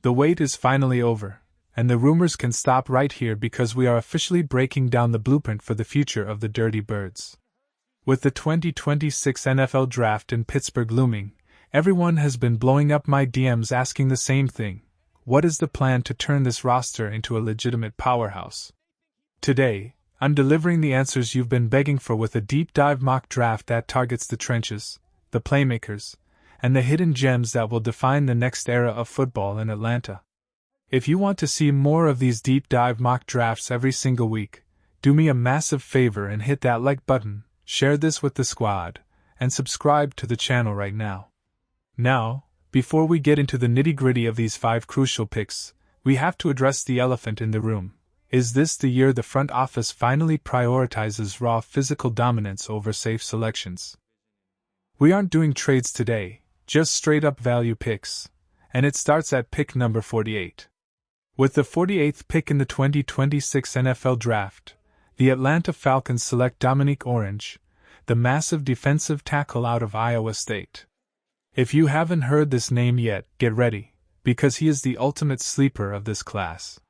The wait is finally over, and the rumors can stop right here because we are officially breaking down the blueprint for the future of the Dirty Birds. With the 2026 NFL Draft in Pittsburgh looming, everyone has been blowing up my DMs asking the same thing: what is the plan to turn this roster into a legitimate powerhouse? Today, I'm delivering the answers you've been begging for with a deep dive mock draft that targets the trenches, the playmakers, and the hidden gems that will define the next era of football in Atlanta. If you want to see more of these deep dive mock drafts every single week, do me a massive favor and hit that like button, share this with the squad, and subscribe to the channel right now. Now, before we get into the nitty-gritty of these 5 crucial picks, we have to address the elephant in the room. Is this the year the front office finally prioritizes raw physical dominance over safe selections? We aren't doing trades today, just straight-up value picks, and it starts at pick number 48. With the 48th pick in the 2026 NFL Draft, the Atlanta Falcons select Dominique Orange, the massive defensive tackle out of Iowa State. If you haven't heard this name yet, get ready, because he is the ultimate sleeper of this class.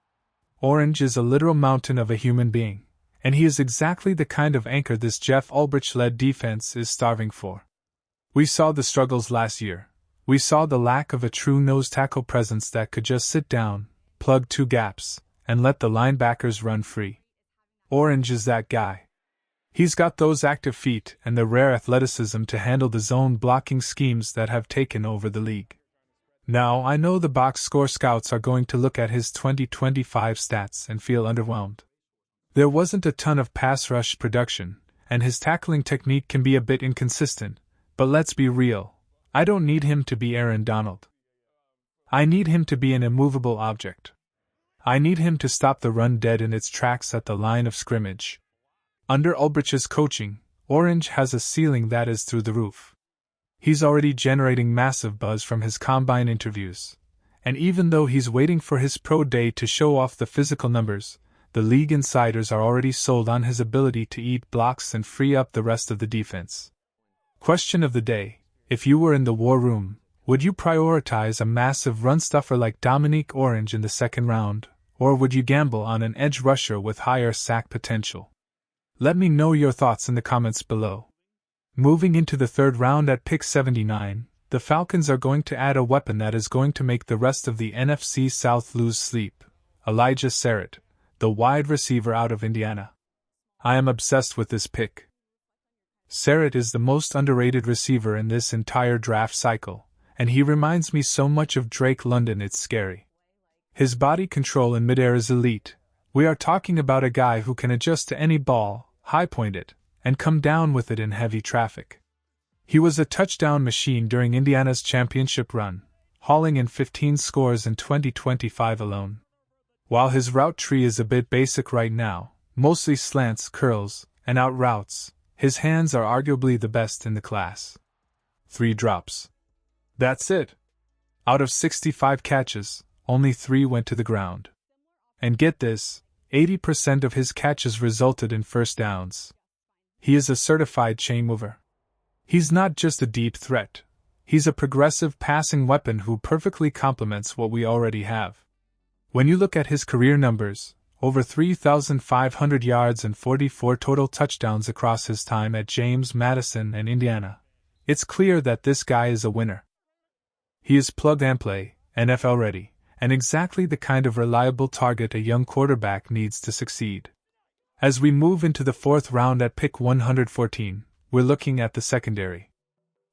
Orange is a literal mountain of a human being, and he is exactly the kind of anchor this Jeff Ulbrich-led defense is starving for. We saw the struggles last year. We saw the lack of a true nose tackle presence that could just sit down, plug 2 gaps, and let the linebackers run free. Orange is that guy. He's got those active feet and the rare athleticism to handle the zone blocking schemes that have taken over the league. Now, I know the box score scouts are going to look at his 2025 stats and feel underwhelmed. There wasn't a ton of pass rush production, and his tackling technique can be a bit inconsistent, but let's be real, I don't need him to be Aaron Donald. I need him to be an immovable object. I need him to stop the run dead in its tracks at the line of scrimmage. Under Ulbrich's coaching, Orange has a ceiling that is through the roof. He's already generating massive buzz from his combine interviews, and even though he's waiting for his pro day to show off the physical numbers, the league insiders are already sold on his ability to eat blocks and free up the rest of the defense. Question of the day: if you were in the war room, would you prioritize a massive run stuffer like Dominique Orange in the second round, or would you gamble on an edge rusher with higher sack potential? Let me know your thoughts in the comments below. Moving into the third round at pick 79, the Falcons are going to add a weapon that is going to make the rest of the NFC South lose sleep: Elijah Sarrett, the wide receiver out of Indiana. I am obsessed with this pick. Sarrett is the most underrated receiver in this entire draft cycle, and he reminds me so much of Drake London it's scary. His body control in midair is elite. We are talking about a guy who can adjust to any ball, high-point it, and come down with it in heavy traffic. He was a touchdown machine during Indiana's championship run, hauling in 15 scores in 2025 alone. While his route tree is a bit basic right now, mostly slants, curls, and out routes, his hands are arguably the best in the class. 3 drops. That's it. Out of 65 catches, only 3 went to the ground. And get this, 80% of his catches resulted in first downs. He is a certified chain mover. He's not just a deep threat. He's a progressive passing weapon who perfectly complements what we already have. When you look at his career numbers, over 3,500 yards and 44 total touchdowns across his time at James Madison and Indiana, it's clear that this guy is a winner. He is plug and play, NFL ready, and exactly the kind of reliable target a young quarterback needs to succeed. As we move into the fourth round at pick 114, we're looking at the secondary.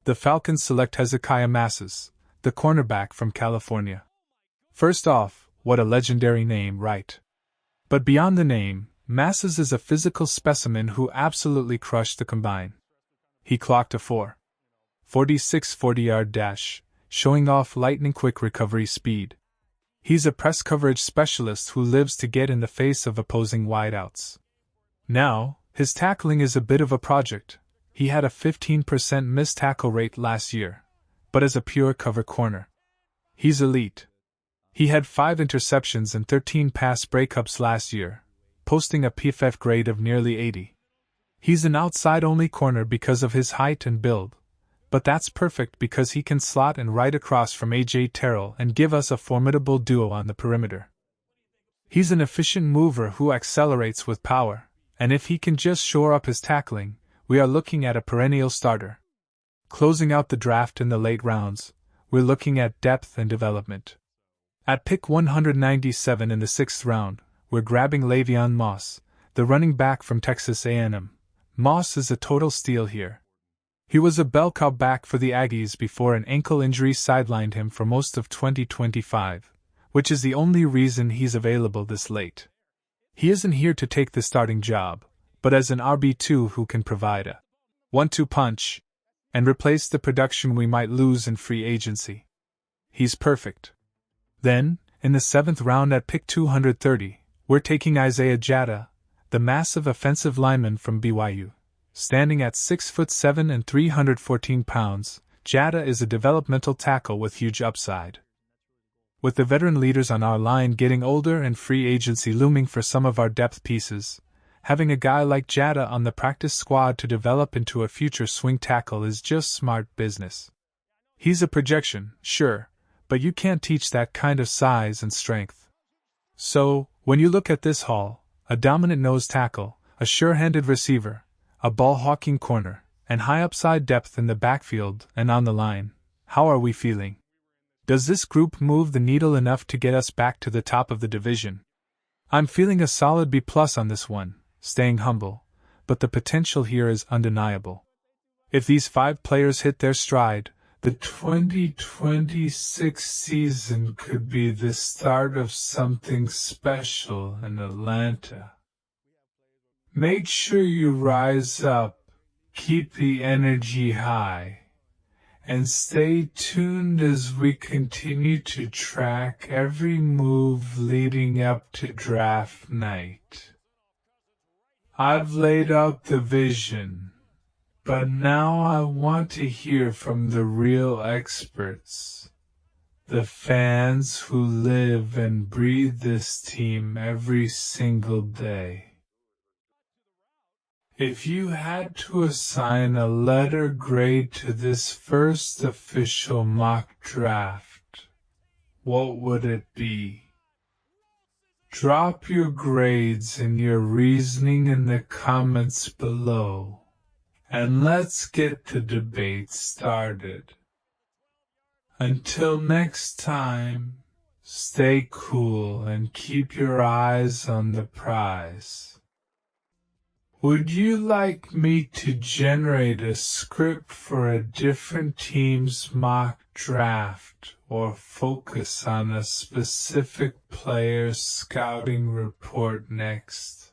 The Falcons select Hezekiah Masses, the cornerback from California. First off, what a legendary name, right? But beyond the name, Masses is a physical specimen who absolutely crushed the combine. He clocked a 4.46 40-yard dash, showing off lightning-quick recovery speed. He's a press coverage specialist who lives to get in the face of opposing wideouts. Now, his tackling is a bit of a project. He had a 15% missed tackle rate last year, but as a pure cover corner, he's elite. He had 5 interceptions and 13 pass breakups last year, posting a PFF grade of nearly 80. He's an outside-only corner because of his height and build, But that's perfect because he can slot in right across from A.J. Terrell and give us a formidable duo on the perimeter. He's an efficient mover who accelerates with power, and if he can just shore up his tackling, we are looking at a perennial starter. Closing out the draft in the late rounds, we're looking at depth and development. At pick 197 in the 6th round, we're grabbing Le'Veon Moss, the running back from Texas A&M. Moss is a total steal here. He was a bell cow back for the Aggies before an ankle injury sidelined him for most of 2025, which is the only reason he's available this late. He isn't here to take the starting job, but as an RB2 who can provide a 1-2 punch and replace the production we might lose in free agency. He's perfect. Then, in the 7th round at pick 230, we're taking Isaiah Jatta, the massive offensive lineman from BYU. Standing at 6'7" and 314 pounds, Jatta is a developmental tackle with huge upside. With the veteran leaders on our line getting older and free agency looming for some of our depth pieces, having a guy like Jatta on the practice squad to develop into a future swing tackle is just smart business. He's a projection, sure, but you can't teach that kind of size and strength. So, when you look at this haul, a dominant nose tackle, a sure-handed receiver, a ball-hawking corner, and high upside depth in the backfield and on the line, how are we feeling? Does this group move the needle enough to get us back to the top of the division? I'm feeling a solid B+ on this one, staying humble, but the potential here is undeniable. If these 5 players hit their stride, the 2026 season could be the start of something special in Atlanta. Make sure you rise up, keep the energy high, and stay tuned as we continue to track every move leading up to draft night. I've laid out the vision, but now I want to hear from the real experts, the fans who live and breathe this team every single day. If you had to assign a letter grade to this first official mock draft, what would it be? Drop your grades and your reasoning in the comments below, and let's get the debate started. Until next time, stay cool and keep your eyes on the prize. Would you like me to generate a script for a different team's mock draft or focus on a specific player's scouting report next?